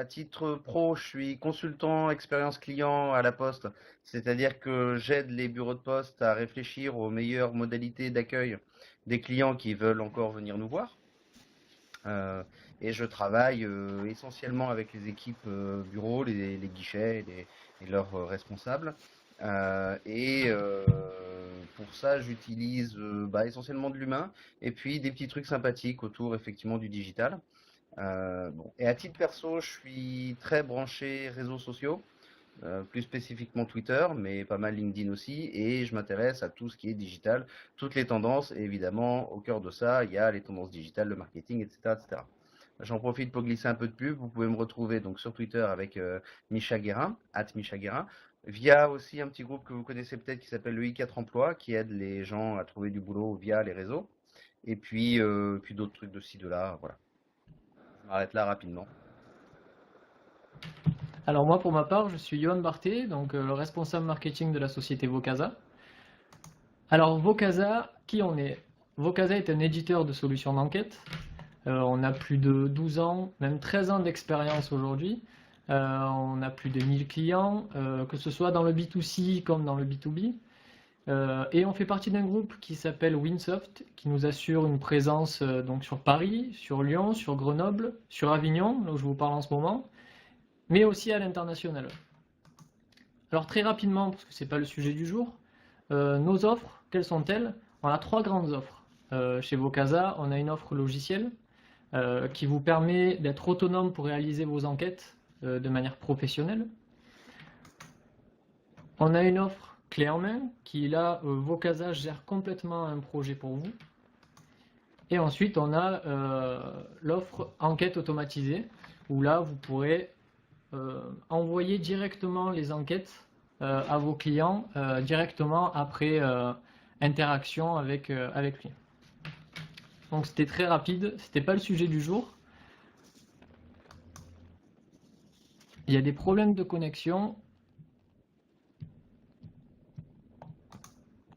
à titre pro, je suis consultant expérience client à la Poste, c'est-à-dire que j'aide les bureaux de poste à réfléchir aux meilleures modalités d'accueil des clients qui veulent encore venir nous voir. Euh, et je travaille essentiellement avec les équipes bureaux, les guichets et leurs responsables. Pour ça, j'utilise essentiellement de l'humain et puis des petits trucs sympathiques autour effectivement du digital. Bon. Et à titre perso, je suis très branché réseaux sociaux, plus spécifiquement Twitter, mais pas mal LinkedIn aussi, et je m'intéresse à tout ce qui est digital, toutes les tendances, et évidemment, au cœur de ça, il y a les tendances digitales, le marketing, etc., etc. J'en profite pour glisser un peu de pub. Vous pouvez me retrouver donc sur Twitter avec Micha Guérin, @Micha Guérin, via aussi un petit groupe que vous connaissez peut-être qui s'appelle le I4 Emploi, qui aide les gens à trouver du boulot via les réseaux. Et puis d'autres trucs de ci, de là, voilà. Je m'arrête là rapidement. Alors moi, pour ma part, je suis Johan Barthé, donc le responsable marketing de la société Vocasa. Alors Vocasa, qui on est? Vocasa est un éditeur de solutions d'enquête. On a plus de 12 ans, même 13 ans d'expérience aujourd'hui. On a plus de 1000 clients, que ce soit dans le B2C comme dans le B2B. Et on fait partie d'un groupe qui s'appelle Winsoft, qui nous assure une présence donc sur Paris, sur Lyon, sur Grenoble, sur Avignon, là où je vous parle en ce moment, mais aussi à l'international. Alors très rapidement, parce que ce n'est pas le sujet du jour, nos offres, quelles sont-elles? On a 3 grandes offres. Chez Vocasa, on a une offre logicielle qui vous permet d'être autonome pour réaliser vos enquêtes de manière professionnelle. On a une offre clé en main qui là, Vocasa gère complètement un projet pour vous. Et ensuite, on a l'offre enquête automatisée où là, vous pourrez envoyer directement les enquêtes à vos clients directement après interaction avec lui. Donc c'était très rapide, c'était pas le sujet du jour. Il y a des problèmes de connexion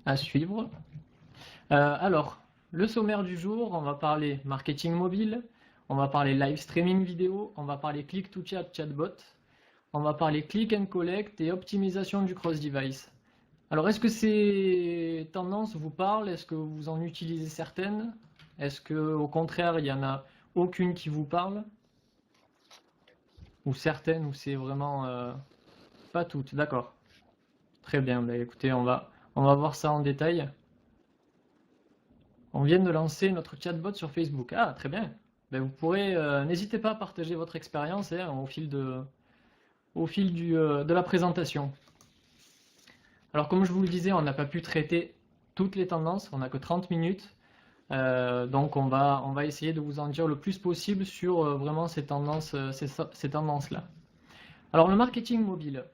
à suivre. Alors, le sommaire du jour, on va parler marketing mobile, on va parler live streaming vidéo, on va parler click to chat chatbot, on va parler click and collect et optimisation du cross-device. Alors, est-ce que ces tendances vous parlent? Est-ce que vous en utilisez certaines? Est-ce qu'au contraire, il n'y en a aucune qui vous parle? Ou certaines, ou c'est vraiment pas toutes? D'accord. Très bien. Bah, écoutez, on va voir ça en détail. On vient de lancer notre chatbot sur Facebook. Ah, très bien. Bah, vous pourrez, n'hésitez pas à partager votre expérience au fil de la présentation. Alors, comme je vous le disais, on n'a pas pu traiter toutes les tendances. On n'a que 30 minutes. Donc on va essayer de vous en dire le plus possible sur vraiment ces tendances-là. Alors le marketing mobile.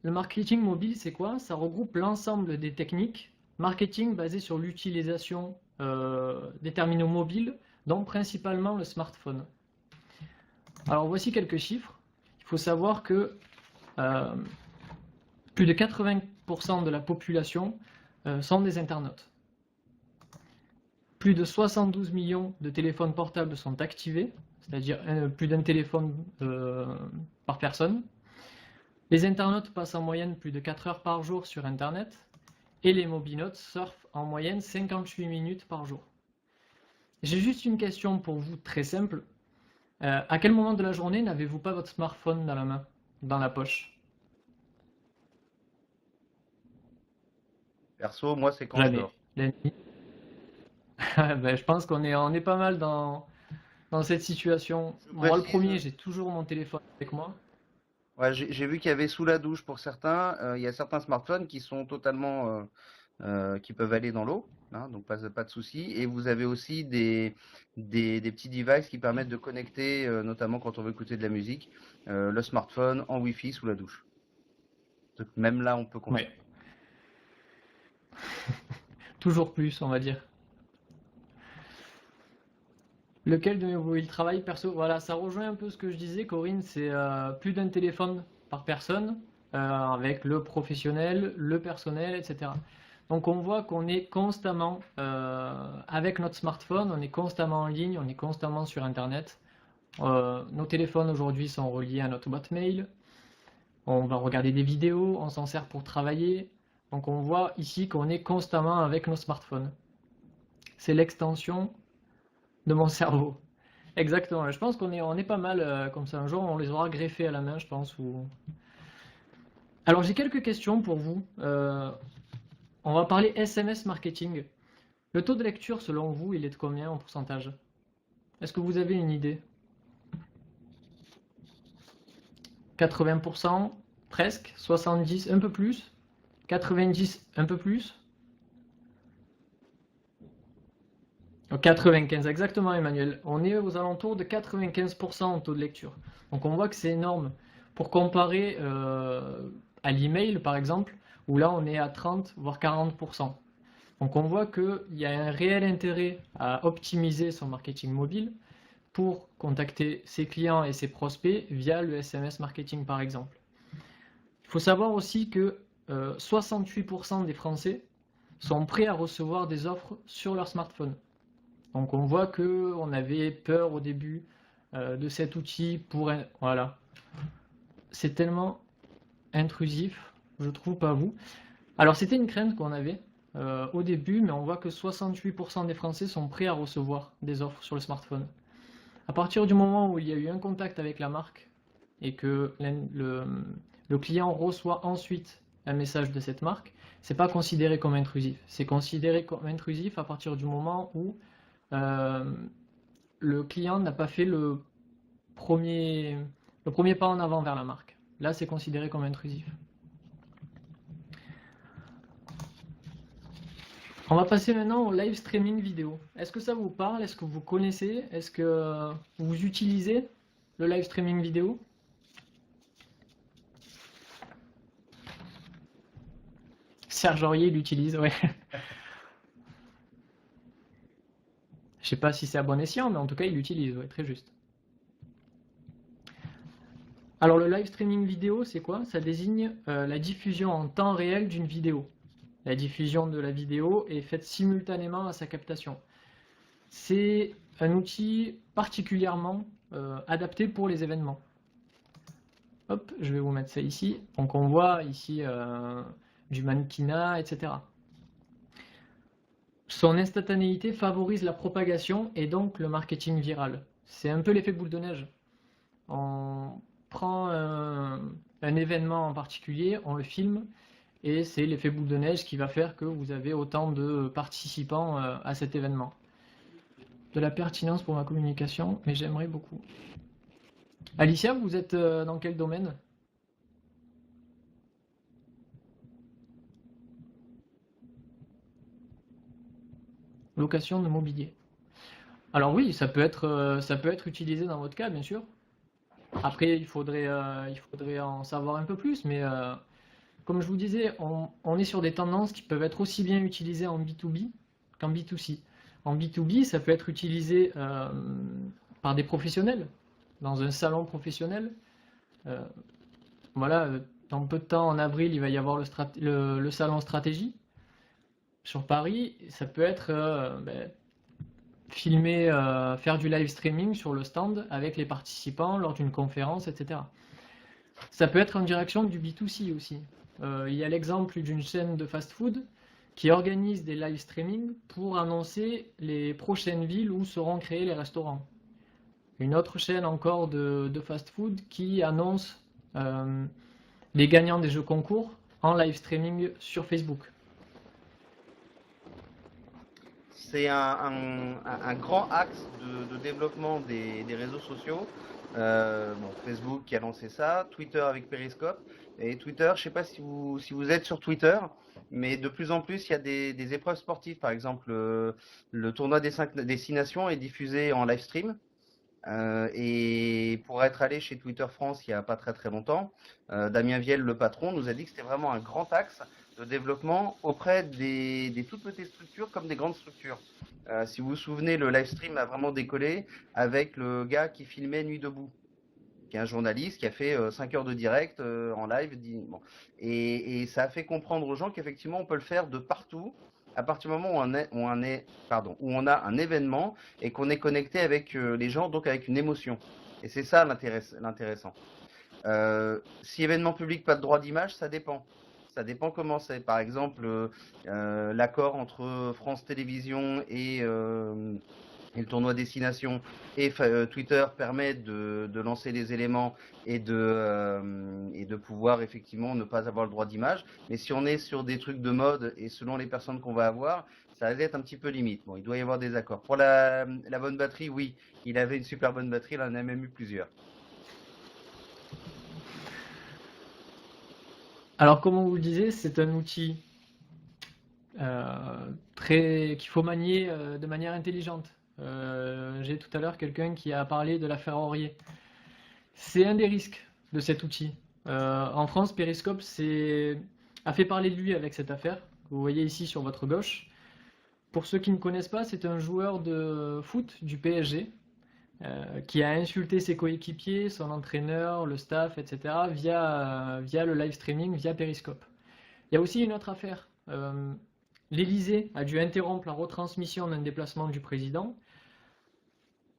Le marketing mobile, c'est quoi? Ça regroupe l'ensemble des techniques marketing basées sur l'utilisation des terminaux mobiles, donc principalement le smartphone. Alors voici quelques chiffres. Il faut savoir que plus de 80% de la population sont des internautes. Plus de 72 millions de téléphones portables sont activés, c'est-à-dire plus d'un téléphone par personne. Les internautes passent en moyenne plus de 4 heures par jour sur Internet et les mobinautes surfent en moyenne 58 minutes par jour. J'ai juste une question pour vous très simple. À quel moment de la journée n'avez-vous pas votre smartphone dans la main, dans la poche? Perso, moi, c'est quand je Jamais. dors. La nuit. Ben, je pense qu'on est pas mal dans cette situation. Je Moi, le précise, premier, j'ai toujours mon téléphone avec moi. ouais, j'ai vu qu'il y avait sous la douche pour certains. Il y a certains smartphones qui sont totalement, qui peuvent aller dans l'eau, hein, donc pas de souci. Et vous avez aussi des petits devices qui permettent de connecter, notamment quand on veut écouter de la musique, le smartphone en Wi-Fi sous la douche. Donc même là, on peut Ouais. consommer. Toujours plus, on va dire. Lequel de mes il travail perso? Voilà, ça rejoint un peu ce que je disais, Corinne, c'est plus d'un téléphone par personne, avec le professionnel, le personnel, etc. Donc on voit qu'on est constamment, avec notre smartphone, on est constamment en ligne, on est constamment sur Internet, Nos téléphones aujourd'hui sont reliés à notre boîte mail. On va regarder des vidéos, on s'en sert pour travailler. Donc on voit ici qu'on est constamment avec nos smartphones. C'est l'extension de mon cerveau. Exactement, je pense on est pas mal comme ça. Un jour, on les aura greffés à la main, je pense. Alors j'ai quelques questions pour vous. On va parler SMS marketing. Le taux de lecture, selon vous, il est de combien en pourcentage? Est-ce que vous avez une idée? 80%, presque, 70, un peu plus, 90, un peu plus, 95, exactement Emmanuel. On est aux alentours de 95% en taux de lecture. Donc on voit que c'est énorme. Pour comparer à l'email par exemple, où là on est à 30 voire 40%. Donc on voit qu'il y a un réel intérêt à optimiser son marketing mobile pour contacter ses clients et ses prospects via le SMS marketing par exemple. Il faut savoir aussi que 68% des Français sont prêts à recevoir des offres sur leur smartphone. Donc on voit qu'on avait peur au début de cet outil pour... Voilà. C'est tellement intrusif, je trouve, pas vous. Alors c'était une crainte qu'on avait au début, mais on voit que 68% des Français sont prêts à recevoir des offres sur le smartphone. À partir du moment où il y a eu un contact avec la marque et que le client reçoit ensuite un message de cette marque, c'est pas considéré comme intrusif. C'est considéré comme intrusif à partir du moment où le client n'a pas fait le premier pas en avant vers la marque. Là, c'est considéré comme intrusif. On va passer maintenant au live streaming vidéo. Est-ce que ça vous parle? Est-ce que vous connaissez? Est-ce que vous utilisez le live streaming vidéo? Serge Aurier l'utilise, ouais. Je sais pas si c'est à bon escient, mais en tout cas, il l'utilise, ouais, très juste. Alors le live streaming vidéo, c'est quoi? Ça désigne la diffusion en temps réel d'une vidéo. La diffusion de la vidéo est faite simultanément à sa captation. C'est un outil particulièrement adapté pour les événements. Hop, je vais vous mettre ça ici. Donc on voit ici du mannequinat, etc. Son instantanéité favorise la propagation et donc le marketing viral. C'est un peu l'effet boule de neige. On prend un événement en particulier, on le filme, et c'est l'effet boule de neige qui va faire que vous avez autant de participants à cet événement. De la pertinence pour ma communication, mais j'aimerais beaucoup. Alicia, vous êtes dans quel domaine? Location de mobilier. Alors oui, ça peut être utilisé dans votre cas, bien sûr. Après, il faudrait en savoir un peu plus, mais comme je vous disais, on est sur des tendances qui peuvent être aussi bien utilisées en B2B qu'en B2C. En B2B, ça peut être utilisé par des professionnels, dans un salon professionnel. Voilà, dans peu de temps, en avril, il va y avoir le salon stratégie sur Paris. Ça peut être filmer, faire du live streaming sur le stand avec les participants lors d'une conférence, etc. Ça peut être en direction du B2C aussi. Il y a l'exemple d'une chaîne de fast-food qui organise des live streaming pour annoncer les prochaines villes où seront créés les restaurants. Une autre chaîne encore de fast-food qui annonce les gagnants des jeux concours en live streaming sur Facebook. C'est un grand axe de développement des réseaux sociaux. Facebook qui a lancé ça, Twitter avec Periscope. Et Twitter, je ne sais pas si vous êtes sur Twitter, mais de plus en plus, il y a des épreuves sportives. Par exemple, le tournoi des 6 nations est diffusé en live stream. Et pour être allé chez Twitter France il n'y a pas très très longtemps, Damien Viel, le patron, nous a dit que c'était vraiment un grand axe de développement auprès des toutes petites structures comme des grandes structures. Si vous vous souvenez, le live stream a vraiment décollé avec le gars qui filmait Nuit debout, qui est un journaliste qui a fait 5 heures de direct en live. Bon. Et ça a fait comprendre aux gens qu'effectivement on peut le faire de partout, à partir du moment où on a un événement et qu'on est connecté avec les gens, donc avec une émotion. Et c'est ça l'intéressant. Si événement public, pas de droit d'image, ça dépend. Ça dépend comment c'est. Par exemple, l'accord entre France Télévisions et le tournoi Destination et Twitter permet de lancer les éléments et de pouvoir effectivement ne pas avoir le droit d'image. Mais si on est sur des trucs de mode et selon les personnes qu'on va avoir, ça va être un petit peu limite. Bon, il doit y avoir des accords. Pour la bonne batterie, oui, il avait une super bonne batterie, il en a même eu plusieurs. Alors, comme on vous le disait, c'est un outil qu'il faut manier de manière intelligente. J'ai tout à l'heure quelqu'un qui a parlé de l'affaire Aurier. C'est un des risques de cet outil. En France, Periscope a fait parler de lui avec cette affaire, que vous voyez ici sur votre gauche. Pour ceux qui ne connaissent pas, c'est un joueur de foot du PSG qui a insulté ses coéquipiers, son entraîneur, le staff, etc. via le live streaming, via Periscope. Il y a aussi une autre affaire. L'Élysée a dû interrompre la retransmission d'un déplacement du président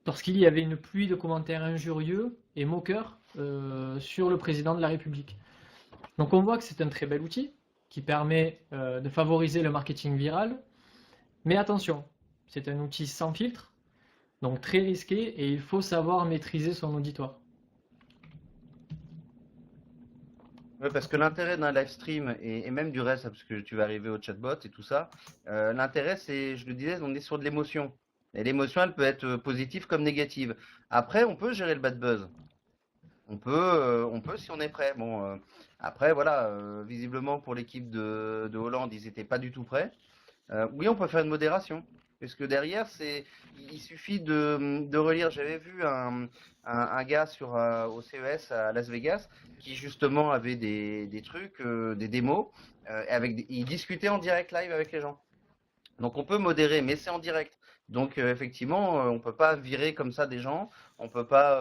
parce qu'il y avait une pluie de commentaires injurieux et moqueurs sur le président de la République. Donc on voit que c'est un très bel outil qui permet de favoriser le marketing viral. Mais attention, c'est un outil sans filtre, donc très risqué, et il faut savoir maîtriser son auditoire. Ouais, parce que l'intérêt d'un live stream et même du reste, parce que tu vas arriver au chatbot et tout ça, l'intérêt c'est, je le disais, on est sur de l'émotion. Et l'émotion, elle peut être positive comme négative. Après, on peut gérer le bad buzz. On peut si on est prêt. Bon, après, voilà, visiblement pour l'équipe de Hollande, ils n'étaient pas du tout prêts. Oui, on peut faire une modération. Parce que derrière, il suffit de relire. J'avais vu un gars au CES à Las Vegas qui justement avait des trucs, des démos, il discutait en direct live avec les gens. Donc on peut modérer, mais c'est en direct. Donc effectivement, on peut pas virer comme ça des gens. On peut pas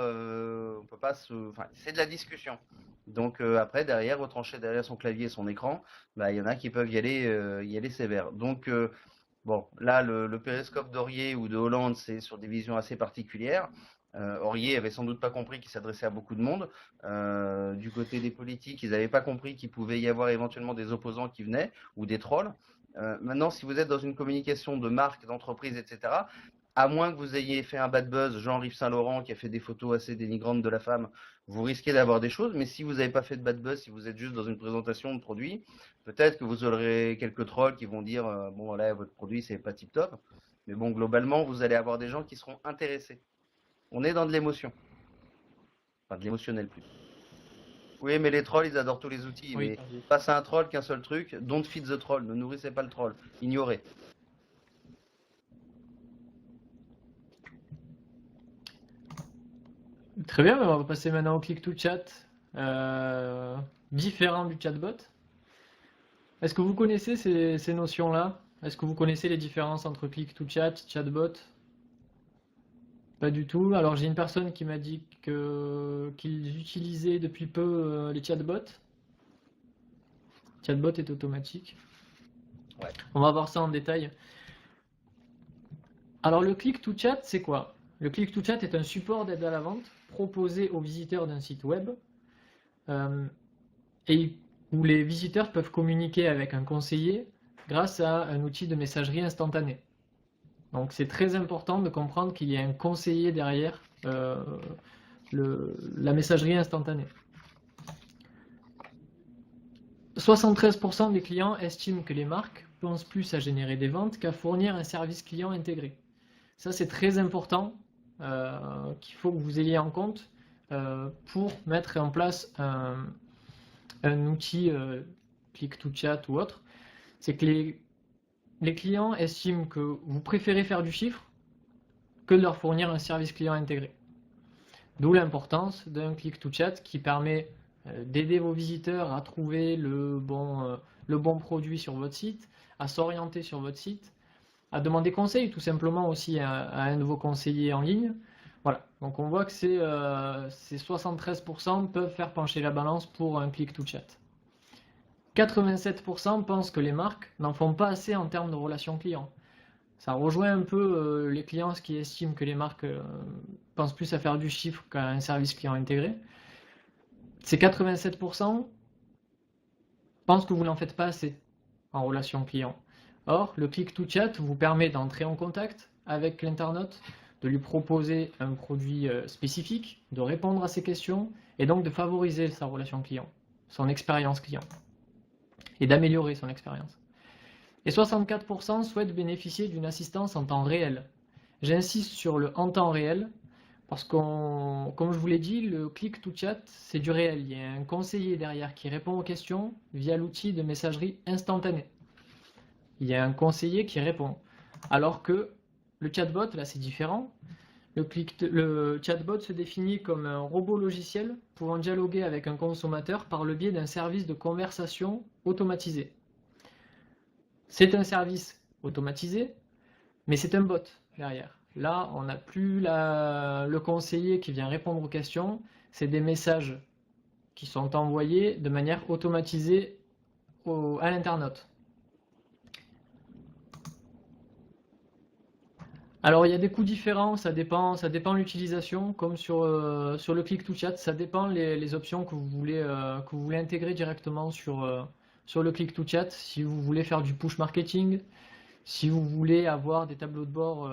enfin, c'est de la discussion. Donc après, derrière, retrancher derrière son clavier et son écran, bah, il y en a qui peuvent y aller sévère. Donc bon, là, le périscope d'Aurier ou de Hollande, c'est sur des visions assez particulières. Aurier avait sans doute pas compris qu'il s'adressait à beaucoup de monde. Du côté des politiques, ils n'avaient pas compris qu'il pouvait y avoir éventuellement des opposants qui venaient ou des trolls. Maintenant, si vous êtes dans une communication de marque, d'entreprise, etc., à moins que vous ayez fait un bad buzz, genre Yves Saint Laurent qui a fait des photos assez dénigrantes de la femme, vous risquez d'avoir des choses. Mais si vous n'avez pas fait de bad buzz, si vous êtes juste dans une présentation de produit, peut-être que vous aurez quelques trolls qui vont dire bon voilà, votre produit c'est pas tip top. Mais bon, globalement, vous allez avoir des gens qui seront intéressés. On est dans de l'émotion, enfin de l'émotionnel plus. Oui, mais les trolls, ils adorent tous les outils. Oui, Mais face à un troll, qu'un seul truc, don't feed the troll. Ne nourrissez pas le troll. Ignorez. très bien, on va passer maintenant au click to chat, différent du chatbot. Est-ce que vous connaissez ces notions-là? Est-ce que vous connaissez les différences entre click to chat, chatbot? Pas du tout. Alors j'ai une personne qui m'a dit qu'il utilisait depuis peu les chatbots. Chatbot est automatique. Ouais. On va voir ça en détail. Alors le click to chat, c'est quoi? Le click to chat est un support d'aide à la vente proposé aux visiteurs d'un site web et où les visiteurs peuvent communiquer avec un conseiller grâce à un outil de messagerie instantanée. Donc c'est très important de comprendre qu'il y a un conseiller derrière la messagerie instantanée. 73% des clients estiment que les marques pensent plus à générer des ventes qu'à fournir un service client intégré. Ça c'est très important qu'il faut que vous ayez en compte pour mettre en place un outil click to chat ou autre. C'est que les clients estiment que vous préférez faire du chiffre que de leur fournir un service client intégré. D'où l'importance d'un click to chat qui permet d'aider vos visiteurs à trouver le bon produit sur votre site, à s'orienter sur votre site, à demander conseil tout simplement aussi à un de vos conseillers en ligne. Voilà, donc on voit que ces 73% peuvent faire pencher la balance pour un click to chat. 87% pensent que les marques n'en font pas assez en termes de relations clients. Ça rejoint un peu les clients qui estiment que les marques pensent plus à faire du chiffre qu'à un service client intégré. Ces 87% pensent que vous n'en faites pas assez en relation client. Or, le click to chat vous permet d'entrer en contact avec l'internaute, de lui proposer un produit spécifique, de répondre à ses questions et donc de favoriser sa relation client, son expérience client et d'améliorer son expérience. Et 64% souhaitent bénéficier d'une assistance en temps réel. J'insiste sur le en temps réel parce que, comme je vous l'ai dit, le click to chat, c'est du réel. Il y a un conseiller derrière qui répond aux questions via l'outil de messagerie instantanée. Il y a un conseiller qui répond. Alors que le chatbot, là, c'est différent. Le chatbot se définit comme un robot logiciel pouvant dialoguer avec un consommateur par le biais d'un service de conversation automatisé. C'est un service automatisé, mais c'est un bot derrière. Là, on n'a plus le conseiller qui vient répondre aux questions, c'est des messages qui sont envoyés de manière automatisée à l'internaute. Alors, il y a des coûts différents, ça dépend de l'utilisation, comme sur le click to chat, ça dépend les options que vous voulez intégrer directement sur le click to chat. Si vous voulez faire du push marketing, si vous voulez avoir des tableaux de bord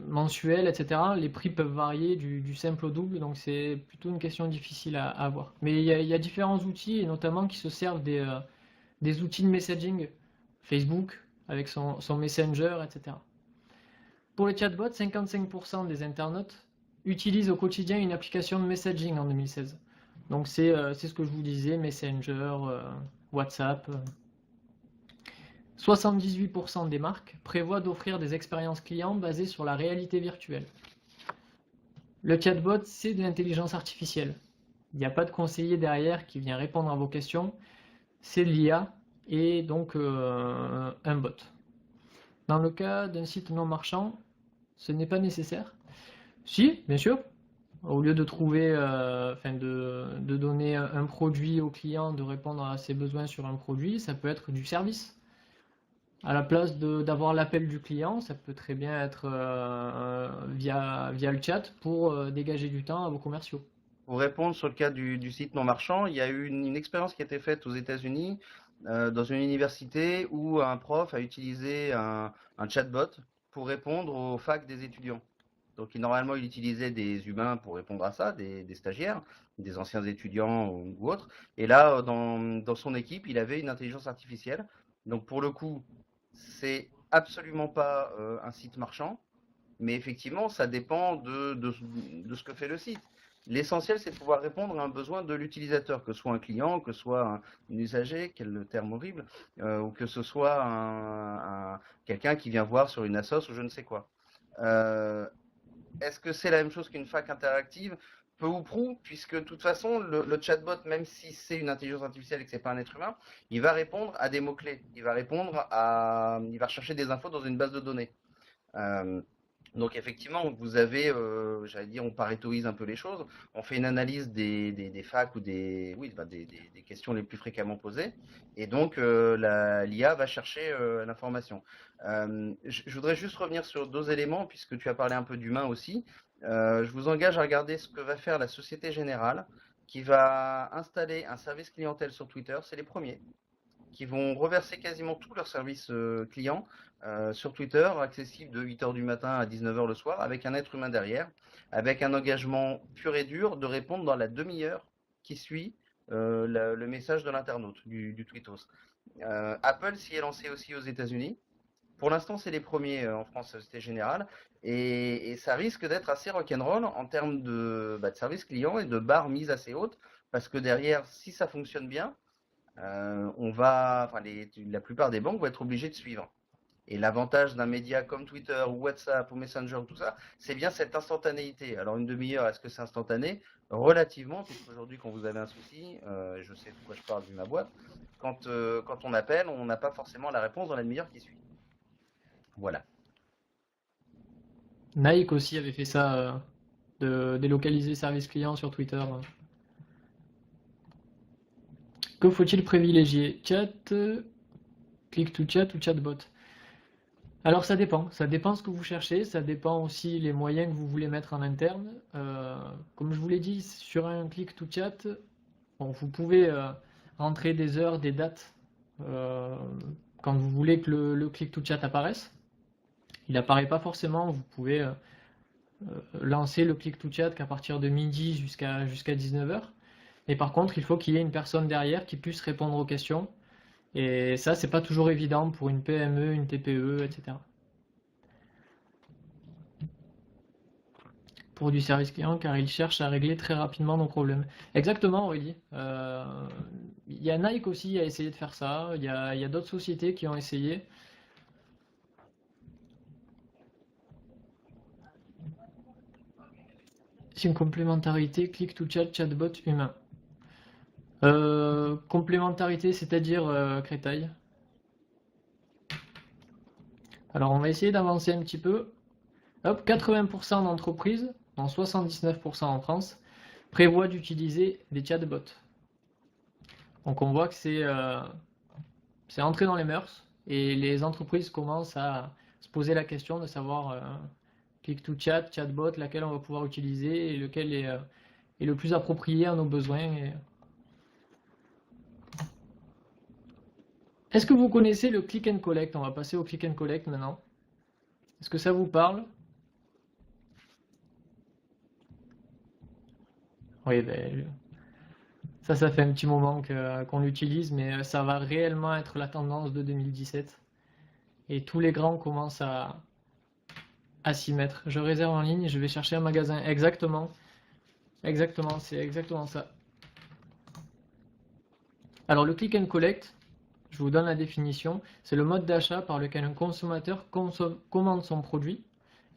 mensuels, etc., les prix peuvent varier du simple au double, donc c'est plutôt une question difficile à avoir. Mais il y a différents outils, et notamment qui se servent des outils de messaging, Facebook, avec son Messenger, etc. Pour les chatbots, 55% des internautes utilisent au quotidien une application de messaging en 2016. Donc c'est ce que je vous disais, Messenger, WhatsApp. 78% des marques prévoient d'offrir des expériences clients basées sur la réalité virtuelle. Le chatbot, c'est de l'intelligence artificielle. Il n'y a pas de conseiller derrière qui vient répondre à vos questions. C'est de l'IA et donc un bot. Dans le cas d'un site non marchand, ce n'est pas nécessaire. Si, bien sûr. Au lieu de trouver, de donner un produit au client, de répondre à ses besoins sur un produit, ça peut être du service. À la place d'avoir l'appel du client, ça peut très bien être via le chat pour dégager du temps à vos commerciaux. Pour répondre sur le cas du site non marchand, il y a eu une expérience qui a été faite aux États-Unis dans une université où un prof a utilisé un chatbot pour répondre aux facs des étudiants. Donc normalement, il utilisait des humains pour répondre à ça, des stagiaires, des anciens étudiants ou autres. Et là, dans son équipe, il avait une intelligence artificielle. Donc pour le coup, c'est absolument pas un site marchand, mais effectivement, ça dépend de ce que fait le site. L'essentiel, c'est de pouvoir répondre à un besoin de l'utilisateur, que ce soit un client, que ce soit un usager, quel terme horrible, ou que ce soit quelqu'un qui vient voir sur une assoce ou je ne sais quoi. Est-ce que c'est la même chose qu'une fac interactive? Peu ou prou, puisque de toute façon, le chatbot, même si c'est une intelligence artificielle et que c'est pas un être humain, il va répondre à des mots-clés. Il va rechercher des infos dans une base de données. Donc effectivement, vous avez, j'allais dire, on parétoise un peu les choses. On fait une analyse des facs ou des questions les plus fréquemment posées, et donc l'IA va chercher l'information. Je voudrais juste revenir sur deux éléments, puisque tu as parlé un peu d'humain aussi. Je vous engage à regarder ce que va faire la Société Générale, qui va installer un service clientèle sur Twitter. C'est les premiers qui vont reverser quasiment tous leurs services clients sur Twitter, accessible de 8h du matin à 19h le soir, avec un être humain derrière, avec un engagement pur et dur de répondre dans la demi-heure qui suit le message de l'internaute, du tweetos. Apple s'y est lancé aussi aux États-Unis. Pour l'instant, c'est les premiers en France, Société Générale, et ça risque d'être assez rock'n'roll en termes de service client et de barres mises assez hautes, parce que derrière, si ça fonctionne bien, la plupart des banques vont être obligées de suivre. Et l'avantage d'un média comme Twitter ou WhatsApp ou Messenger, tout ça, c'est bien cette instantanéité. Alors une demi-heure, est-ce que c'est instantané? Relativement, puisqu'aujourd'hui quand vous avez un souci, je sais de quoi je parle vu ma boîte, quand on appelle, on n'a pas forcément la réponse dans la demi-heure qui suit. Voilà. Nike aussi avait fait ça, de délocaliser service client sur Twitter. Que faut-il privilégier? Chat, click to chat ou chatbot? Alors ça dépend ce que vous cherchez, ça dépend aussi les moyens que vous voulez mettre en interne. Comme je vous l'ai dit, sur un click to chat, bon, vous pouvez rentrer des heures, des dates euh, quand vous voulez que le click to chat apparaisse. Il n'apparaît pas forcément, vous pouvez lancer le click to chat qu'à partir de midi jusqu'à 19h. Et par contre, il faut qu'il y ait une personne derrière qui puisse répondre aux questions. Et ça, c'est pas toujours évident pour une PME, une TPE, etc. Pour du service client, car ils cherchent à régler très rapidement nos problèmes. Exactement, Aurélie. Il y a Nike aussi qui a essayé de faire ça. Il y a d'autres sociétés qui ont essayé. C'est une complémentarité click to chat chatbot humain. Complémentarité, c'est-à-dire Créteil. Alors on va essayer d'avancer un petit peu. Hop, 80% d'entreprises, dont 79% en France, prévoient d'utiliser des chatbots. Donc on voit que c'est entré dans les mœurs et les entreprises commencent à se poser la question de savoir click to chat, chatbot, laquelle on va pouvoir utiliser et lequel est le plus approprié à nos besoins. Est-ce que vous connaissez le click and collect? On va passer au click and collect maintenant. Est-ce que ça vous parle? Oui, ben, ça fait un petit moment qu'on l'utilise, mais ça va réellement être la tendance de 2017. Et tous les grands commencent à s'y mettre. Je réserve en ligne, je vais chercher un magasin. Exactement, exactement, c'est exactement ça. Alors le click and collect, je vous donne la définition, c'est le mode d'achat par lequel un consommateur commande son produit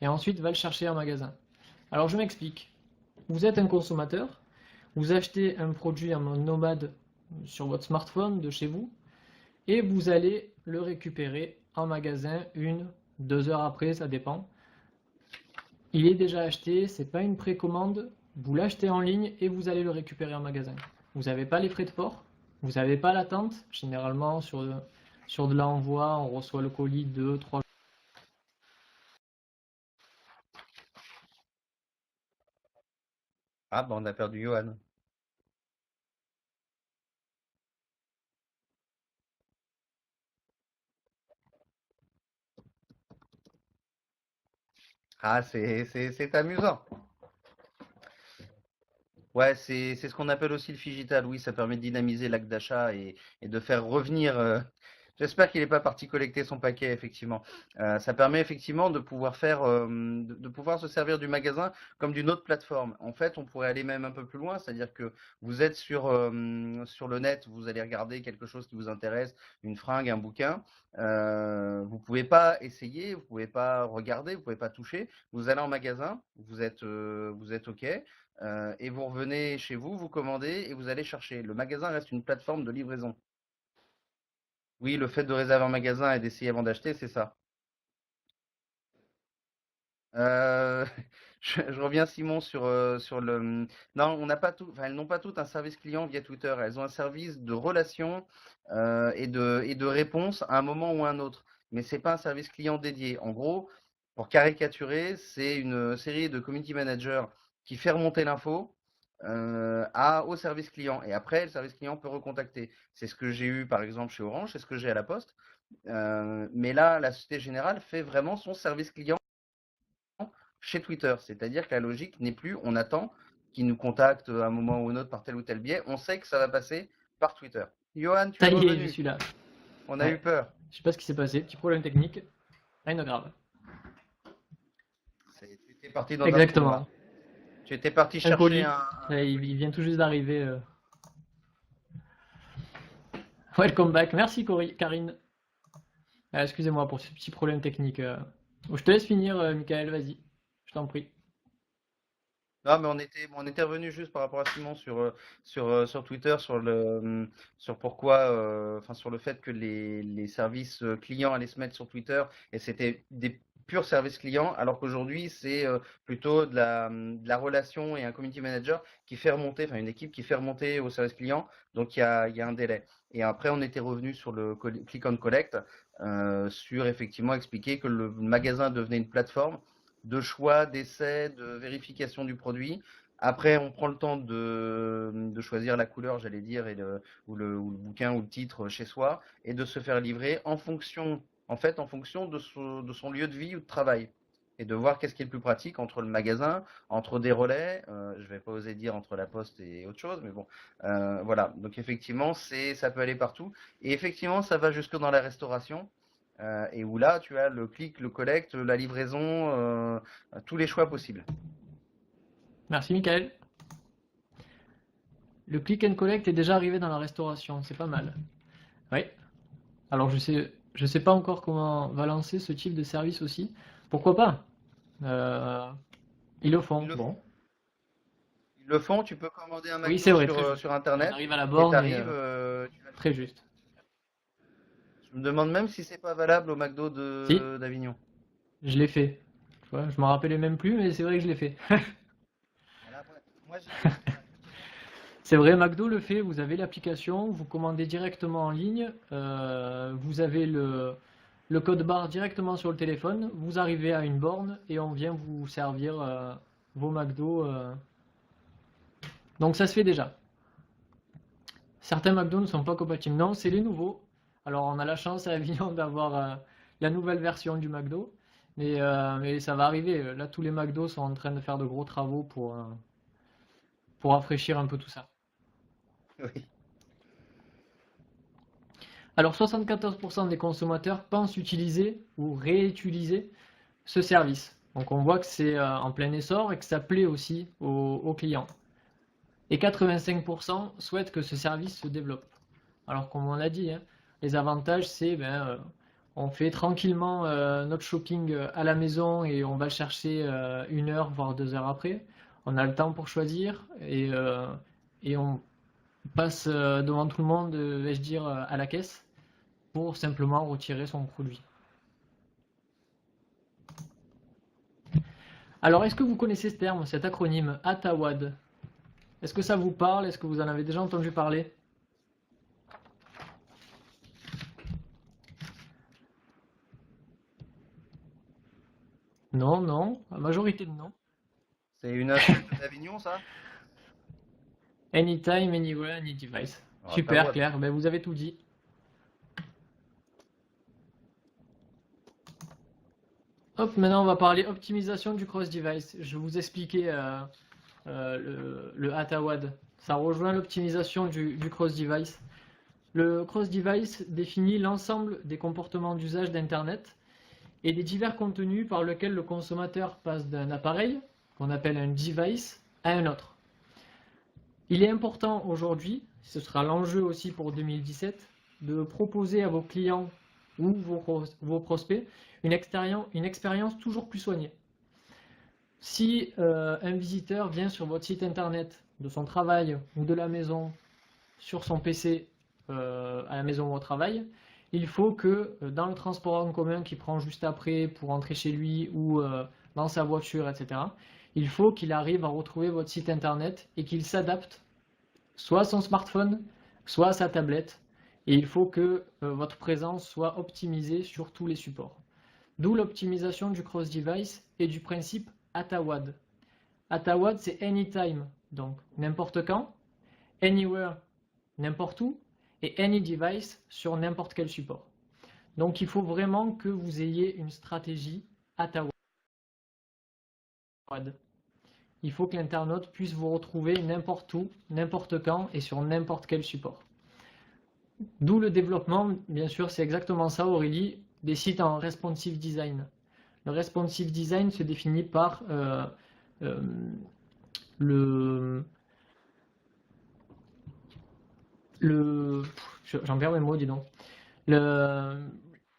et ensuite va le chercher en magasin. Alors je m'explique. Vous êtes un consommateur, vous achetez un produit en mode nomade sur votre smartphone de chez vous et vous allez le récupérer en magasin 1, 2 heures après, ça dépend. Il est déjà acheté, c'est pas une précommande, vous l'achetez en ligne et vous allez le récupérer en magasin. Vous n'avez pas les frais de port, vous n'avez pas l'attente. Généralement, sur de l'envoi, on reçoit le colis 2, 3 jours. Ah, bah on a perdu Johan. Ah, c'est amusant. Ouais, c'est ce qu'on appelle aussi le figital. Oui, ça permet de dynamiser l'acte d'achat et de faire revenir. J'espère qu'il n'est pas parti collecter son paquet, effectivement. Ça permet effectivement de pouvoir faire, de pouvoir se servir du magasin comme d'une autre plateforme. En fait, on pourrait aller même un peu plus loin, c'est-à-dire que vous êtes sur le net, vous allez regarder quelque chose qui vous intéresse, une fringue, un bouquin. Vous pouvez pas essayer, vous pouvez pas regarder, vous pouvez pas toucher. Vous allez en magasin, vous êtes OK. Et vous revenez chez vous, vous commandez et vous allez chercher. Le magasin reste une plateforme de livraison. Oui, le fait de réserver un magasin et d'essayer avant d'acheter, c'est ça. Euh, je reviens Simon sur le. Non, on n'a pas tout. Enfin, elles n'ont pas toutes un service client via Twitter. Elles ont un service de relation et de réponse à un moment ou à un autre. Mais c'est pas un service client dédié. En gros, pour caricaturer, c'est une série de community managers qui fait remonter l'info au service client. Et après, le service client peut recontacter. C'est ce que j'ai eu par exemple chez Orange, c'est ce que j'ai à la Poste. Mais là, la Société Générale fait vraiment son service client chez Twitter. C'est-à-dire que la logique n'est plus on attend qu'ils nous contactent à un moment ou un autre par tel ou tel biais. On sait que ça va passer par Twitter. Johan, tu es Ça y est, je revenu. suis là. On a eu Ouais. peur. Je sais pas ce qui s'est passé, petit problème technique, rien de grave. Tu étais parti dans un trou noir. Exactement. Tu étais parti Un chercher colis, il vient tout juste d'arriver. Welcome back. Merci Karine. Excusez-moi pour ce petit problème technique. Je te laisse finir, Michael, vas-y. Je t'en prie. Non, mais on était revenu juste par rapport à Simon sur Twitter, sur pourquoi, enfin, sur le fait que les services clients allaient se mettre sur Twitter et c'était pur service client, alors qu'aujourd'hui, c'est plutôt de la relation et un community manager qui fait remonter, enfin une équipe qui fait remonter au service client, donc il y a un délai. Et après, on était revenu sur le click and collect, sur effectivement expliquer que le magasin devenait une plateforme de choix, d'essai, de vérification du produit. Après, on prend le temps de choisir la couleur, j'allais dire, ou le bouquin ou le titre chez soi, et de se faire livrer en fait, en fonction de son lieu de vie ou de travail. Et de voir qu'est-ce qui est le plus pratique entre le magasin, entre des relais, je vais pas oser dire entre la poste et autre chose, mais bon, voilà. Donc effectivement, ça peut aller partout. Et effectivement, ça va jusque dans la restauration, et où là, tu as le click, le collect, la livraison, tous les choix possibles. Merci, Michael. Le click and collect est déjà arrivé dans la restauration, c'est pas mal. Oui. Alors je sais pas encore comment va lancer ce type de service aussi. Pourquoi pas? Euh, Ils le Ils font. le Bon. font. Ils le font, tu peux commander un Oui, c'est McDo vrai, très juste. sur On Internet arrive à la et borne et t'arrives. très juste. Je me demande même si c'est pas valable au McDo Si, d'Avignon. je l'ai fait. Tu vois, je m'en rappelais même plus, mais c'est vrai que je l'ai fait. Voilà, moi j'y vais. C'est vrai, McDo le fait, vous avez l'application, vous commandez directement en ligne, vous avez le code barre directement sur le téléphone, vous arrivez à une borne et on vient vous servir vos McDo. Donc ça se fait déjà. Certains McDo ne sont pas compatibles. Non, c'est les nouveaux. Alors on a la chance à Avignon d'avoir la nouvelle version du McDo, mais ça va arriver. Là, tous les McDo sont en train de faire de gros travaux pour rafraîchir un peu tout ça. Oui. Alors 74% des consommateurs pensent utiliser ou réutiliser ce service. Donc on voit que c'est en plein essor et que ça plaît aussi aux clients. Et 85% souhaitent que ce service se développe. Alors comme on l'a dit, hein, les avantages c'est on fait tranquillement notre shopping à la maison et on va le chercher 1 heure voire 2 heures après. On a le temps pour choisir et on passe devant tout le monde, vais-je dire, à la caisse pour simplement retirer son produit. Alors, est-ce que vous connaissez ce terme, cet acronyme ATAWAD? Est-ce que ça vous parle? Est-ce que vous en avez déjà entendu parler? Non, non, la majorité de non. C'est une insulte d'Avignon, ça? Anytime, anywhere, any device. Ah, ta Super, voix. Claire, ben, vous avez tout dit. Hop, maintenant on va parler optimisation du cross-device. Je vais vous expliquer le ATAWAD. Ça rejoint l'optimisation du cross-device. Le cross-device définit l'ensemble des comportements d'usage d'Internet et des divers contenus par lesquels le consommateur passe d'un appareil, qu'on appelle un device, à un autre. Il est important aujourd'hui, ce sera l'enjeu aussi pour 2017, de proposer à vos clients ou vos prospects une expérience toujours plus soignée. Si un visiteur vient sur votre site internet de son travail ou de la maison, sur son PC à la maison ou au travail, il faut que dans le transport en commun qu'il prend juste après pour rentrer chez lui ou dans sa voiture, etc., il faut qu'il arrive à retrouver votre site internet et qu'il s'adapte soit à son smartphone, soit à sa tablette. Et il faut que votre présence soit optimisée sur tous les supports. D'où l'optimisation du cross-device et du principe ATAWAD. ATAWAD, c'est anytime, donc n'importe quand, anywhere, n'importe où, et any device sur n'importe quel support. Donc il faut vraiment que vous ayez une stratégie ATAWAD. Il faut que l'internaute puisse vous retrouver n'importe où, n'importe quand et sur n'importe quel support. D'où le développement, bien sûr, c'est exactement ça, Aurélie, des sites en responsive design. Le responsive design se définit par j'en perds mes mots, dis donc.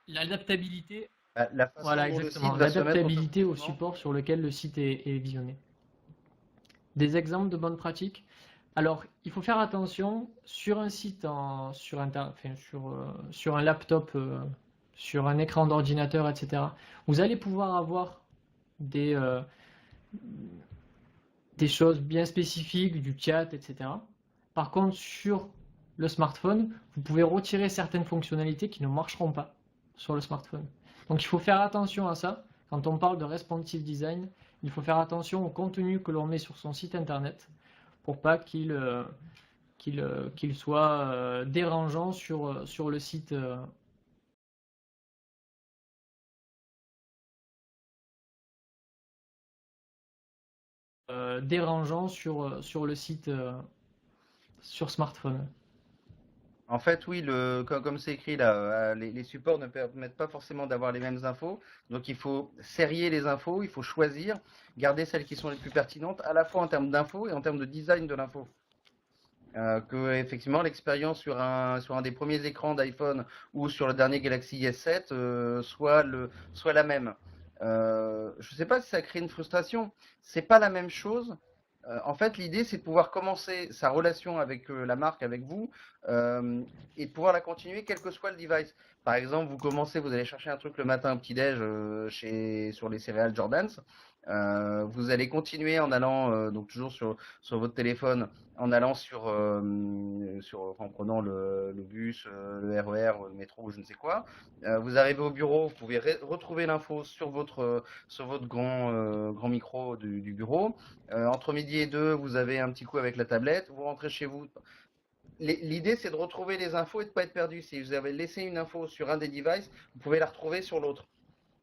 L'adaptabilité, La façon voilà, dont le exactement, site va se mettre l'adaptabilité au automatiquement. support sur lequel le site est visionné. Des exemples de bonnes pratiques. Alors, il faut faire attention sur un site sur un laptop sur un écran d'ordinateur, etc. Vous allez pouvoir avoir des, euh, des choses bien spécifiques, du chat, etc. Par contre, sur le smartphone, vous pouvez retirer certaines fonctionnalités qui ne marcheront pas sur le smartphone. Donc il faut faire attention à ça. Quand on parle de responsive design, il faut faire attention au contenu que l'on met sur son site internet pour pas qu'il soit dérangeant sur le site. Dérangeant sur le site sur smartphone. En fait, oui, comme c'est écrit là, les supports ne permettent pas forcément d'avoir les mêmes infos. Donc, il faut serier les infos, il faut choisir, garder celles qui sont les plus pertinentes, à la fois en termes d'infos et en termes de design de l'info. Que effectivement l'expérience sur un des premiers écrans d'iPhone ou sur le dernier Galaxy S7 soit la même. Je ne sais pas si ça crée une frustration. C'est pas la même chose. En fait, l'idée, c'est de pouvoir commencer sa relation avec la marque, avec vous, et de pouvoir la continuer quel que soit le device. Par exemple, vous allez chercher un truc le matin au petit-déj sur les céréales Jordans. Vous allez continuer en allant donc toujours sur votre téléphone, en allant en prenant le bus, le RER, le métro ou je ne sais quoi. Vous arrivez au bureau, vous pouvez retrouver l'info sur votre grand micro du bureau. Entre midi et deux, vous avez un petit coup avec la tablette, vous rentrez chez vous. L'idée, c'est de retrouver les infos et de ne pas être perdu. Si vous avez laissé une info sur un des devices, vous pouvez la retrouver sur l'autre.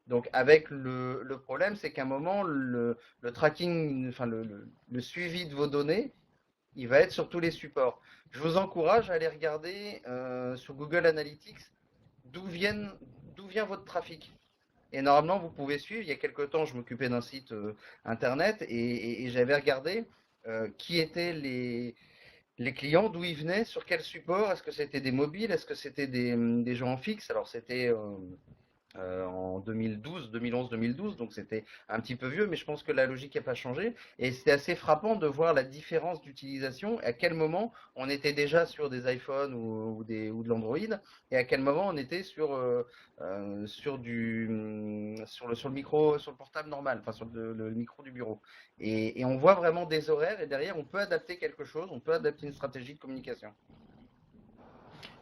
Donc, avec le problème, c'est qu'à un moment, le tracking, enfin le suivi de vos données, il va être sur tous les supports. Je vous encourage à aller regarder sur Google Analytics d'où viennent, d'où vient votre trafic. Et normalement, vous pouvez suivre. Il y a quelques temps, je m'occupais d'un site internet et j'avais regardé qui étaient les clients, d'où ils venaient, sur quel support. Est-ce que c'était des mobiles, est-ce que c'était des gens en fixe. Alors c'était en 2012, 2011, 2012, donc c'était un petit peu vieux, mais je pense que la logique n'a pas changé. Et c'était assez frappant de voir la différence d'utilisation, à quel moment on était déjà sur des iPhones ou de l'Android, et à quel moment on était sur le micro, sur le portable normal, enfin sur le micro du bureau. Et on voit vraiment des horaires, et derrière on peut adapter quelque chose, on peut adapter une stratégie de communication.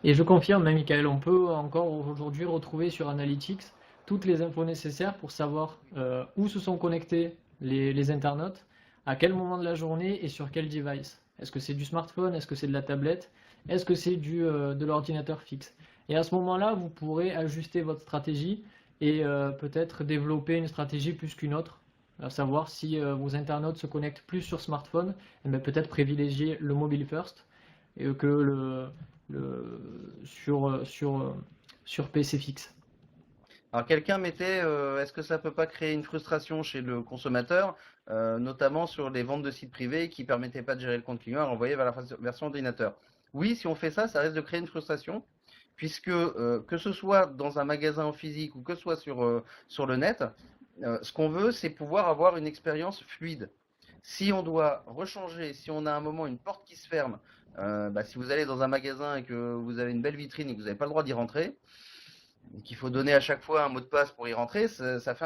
Et je confirme, même Michael, on peut encore aujourd'hui retrouver sur Analytics toutes les infos nécessaires pour savoir où se sont connectés les internautes, à quel moment de la journée et sur quel device. Est-ce que c'est du smartphone? Est-ce que c'est de la tablette? Est-ce que c'est de l'ordinateur fixe? Et à ce moment-là, vous pourrez ajuster votre stratégie et peut-être développer une stratégie plus qu'une autre. À savoir si vos internautes se connectent plus sur smartphone, eh bien, peut-être privilégier le mobile first et que sur PC fixe. Alors quelqu'un mettait, est-ce que ça peut pas créer une frustration chez le consommateur, notamment sur les ventes de sites privés qui permettaient pas de gérer le compte client et renvoyer vers la version ordinateur? Oui, si on fait ça, ça risque de créer une frustration, puisque que ce soit dans un magasin en physique ou que ce soit sur le net, ce qu'on veut, c'est pouvoir avoir une expérience fluide. Si on doit rechanger, si on a un moment une porte qui se ferme, si vous allez dans un magasin et que vous avez une belle vitrine et que vous n'avez pas le droit d'y rentrer, et qu'il faut donner à chaque fois un mot de passe pour y rentrer, ça fait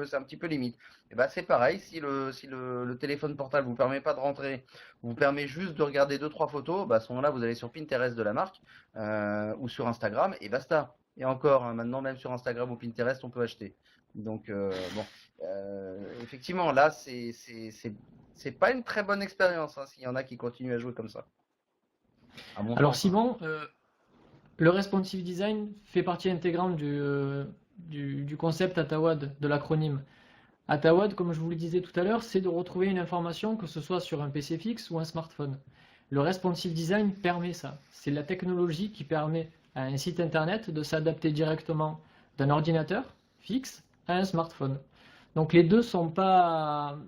c'est un petit peu limite. Et ben c'est pareil, si le téléphone portable vous permet pas de rentrer, vous permet juste de regarder deux trois photos, à ce moment-là vous allez sur Pinterest de la marque ou sur Instagram et basta. Et encore, hein, maintenant même sur Instagram ou Pinterest on peut acheter. Donc bon, effectivement là c'est pas une très bonne expérience hein, s'il y en a qui continuent à jouer comme ça, à mon Alors sens. Hein. Simon, le responsive design fait partie intégrante du concept ATAWAD, de l'acronyme. ATAWAD, comme je vous le disais tout à l'heure, c'est de retrouver une information, que ce soit sur un PC fixe ou un smartphone. Le responsive design permet ça. C'est la technologie qui permet à un site internet de s'adapter directement d'un ordinateur fixe à un smartphone. Donc les deux sont pas...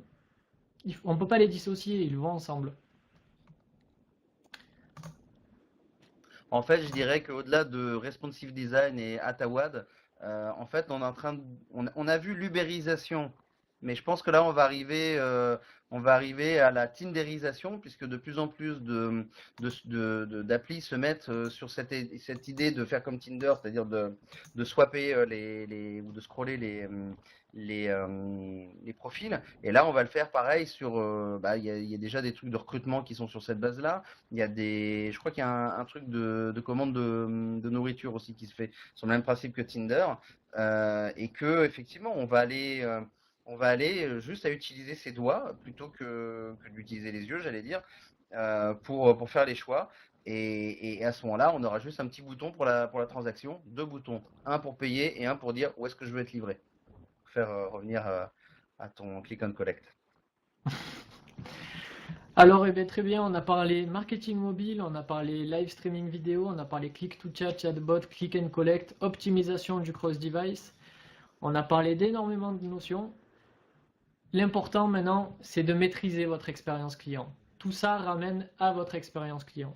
On ne peut pas les dissocier, ils vont ensemble. En fait, je dirais qu'au-delà de responsive design et Atawad, en fait, on est en train on a vu l'ubérisation mais je pense que là, on va arriver à la Tinderisation, puisque de plus en plus d'applis se mettent sur cette idée de faire comme Tinder, c'est-à-dire de swapper ou de scroller les profils. Et là, on va le faire pareil sur. Il y a déjà des trucs de recrutement qui sont sur cette base-là. Je crois qu'il y a un truc de commande de nourriture aussi qui se fait sur le même principe que Tinder. Et que effectivement, on va aller juste à utiliser ses doigts plutôt que d'utiliser les yeux, j'allais dire, pour faire les choix. Et à ce moment-là, on aura juste un petit bouton pour la transaction, deux boutons, un pour payer et un pour dire où est-ce que je veux être livré. Pour faire revenir à ton click and collect. Alors, eh bien, très bien, on a parlé marketing mobile, on a parlé live streaming vidéo, on a parlé click to chat, chatbot, click and collect, optimisation du cross-device. On a parlé d'énormément de notions. L'important maintenant, c'est de maîtriser votre expérience client. Tout ça ramène à votre expérience client.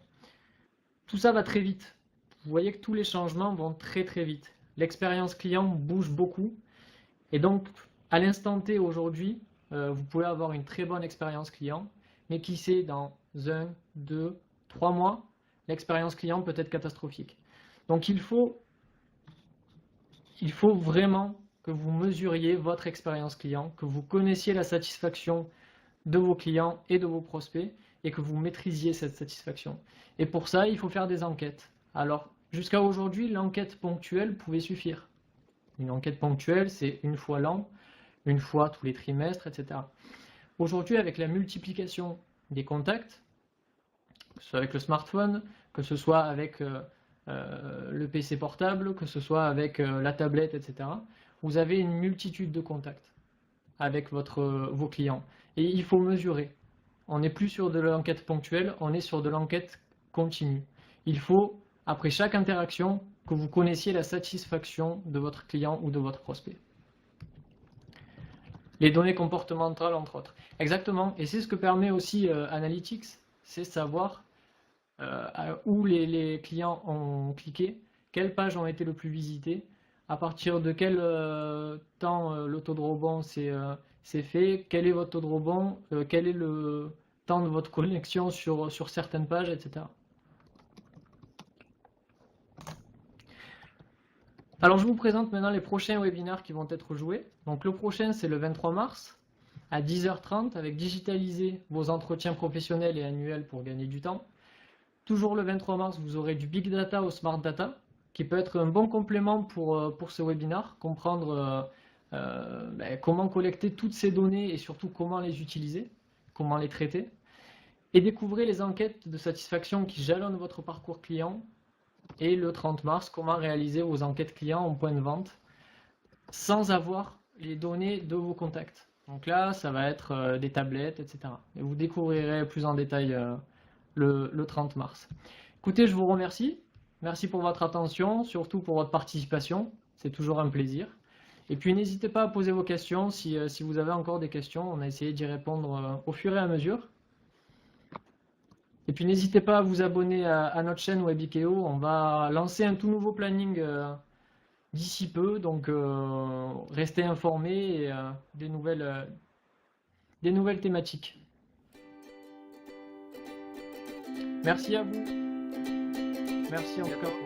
Tout ça va très vite. Vous voyez que tous les changements vont très très vite. L'expérience client bouge beaucoup. Et donc, à l'instant T aujourd'hui, vous pouvez avoir une très bonne expérience client. Mais qui sait, dans 1, 2, 3 mois, l'expérience client peut être catastrophique. Donc il faut vraiment que vous mesuriez votre expérience client, que vous connaissiez la satisfaction de vos clients et de vos prospects et que vous maîtrisiez cette satisfaction. Et pour ça, il faut faire des enquêtes. Alors, jusqu'à aujourd'hui, l'enquête ponctuelle pouvait suffire. Une enquête ponctuelle, c'est une fois l'an, une fois tous les trimestres, etc. Aujourd'hui, avec la multiplication des contacts, que ce soit avec le smartphone, que ce soit avec le PC portable, que ce soit avec la tablette, etc., vous avez une multitude de contacts avec vos clients. Et il faut mesurer. On n'est plus sur de l'enquête ponctuelle, on est sur de l'enquête continue. Il faut, après chaque interaction, que vous connaissiez la satisfaction de votre client ou de votre prospect. Les données comportementales, entre autres. Exactement. Et c'est ce que permet aussi Analytics, c'est savoir où les clients ont cliqué, quelles pages ont été le plus visitées, à partir de quel temps le taux de rebond s'est fait, quel est votre taux de rebond, quel est le temps de votre connexion sur certaines pages, etc. Alors je vous présente maintenant les prochains webinaires qui vont être joués. Donc le prochain c'est le 23 mars à 10h30 avec digitaliser vos entretiens professionnels et annuels pour gagner du temps. Toujours le 23 mars vous aurez du Big Data au Smart Data qui peut être un bon complément pour ce webinaire, comprendre comment collecter toutes ces données et surtout comment les utiliser, comment les traiter. Et découvrez les enquêtes de satisfaction qui jalonnent votre parcours client. Et le 30 mars, comment réaliser vos enquêtes clients en point de vente sans avoir les données de vos contacts. Donc là, ça va être des tablettes, etc. Et vous découvrirez plus en détail le 30 mars. Écoutez, je vous remercie. Merci pour votre attention, surtout pour votre participation. C'est toujours un plaisir. Et puis n'hésitez pas à poser vos questions si vous avez encore des questions. On a essayé d'y répondre au fur et à mesure. Et puis n'hésitez pas à vous abonner à notre chaîne Webikeo. On va lancer un tout nouveau planning d'ici peu. Donc restez informés et des nouvelles thématiques. Merci à vous. Merci en tout cas.